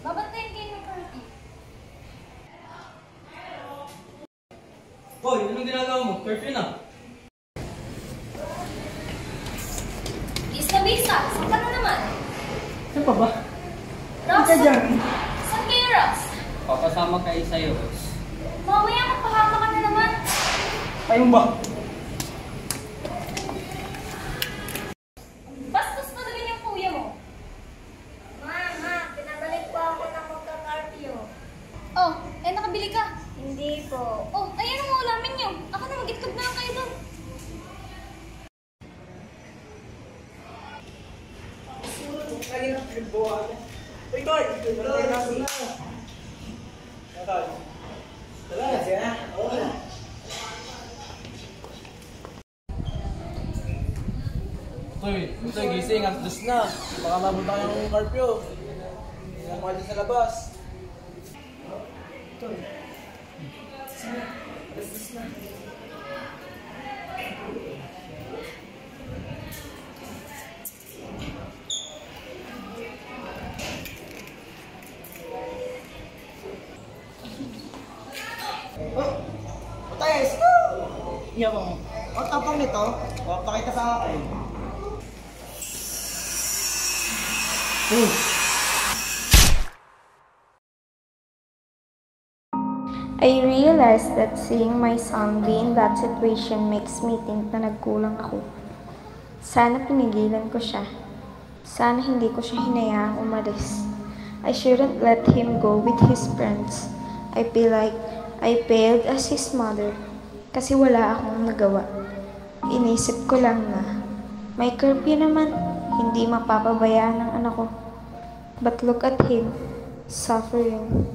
Babantayin kayo ng party. Hoy, anong ginagawa mo? Curfew na. Bisa, saan ka na naman? Saan pa ba? Ross, saan kayo, Ross? Papasama kayo sa'yo, Ross. Mamaya magpahama ka na naman. Ayun ba? Bastos pa naman yung kuya mo. Ma, pinabalik po ako ng magka-carpio. Oh, nakabili ka. Hindi po. Oh, ayan ang ulamin niyo. Ako na mag-itlog na lang kayo doon. Uy, Toy! Tara na siya. Tara na siya. Oo. Toy, gising. Ang dos na. Baka mabuta yung curfew. Hindi na mga dyan sa labas. Toy. Dos na. Tayes! Iya mo. O, tapang nito. O, pakita sa akin. I realized that seeing my son be in that situation makes me think na nagkulang ako. Sana pinigilan ko siya. Sana hindi ko siya hinayaang umalis. I shouldn't let him go with his friends. I feel like I failed as his mother kasi wala akong nagawa. Inisip ko lang na may curfew naman, hindi mapapabayaan ng anak ko. But look at him, suffering.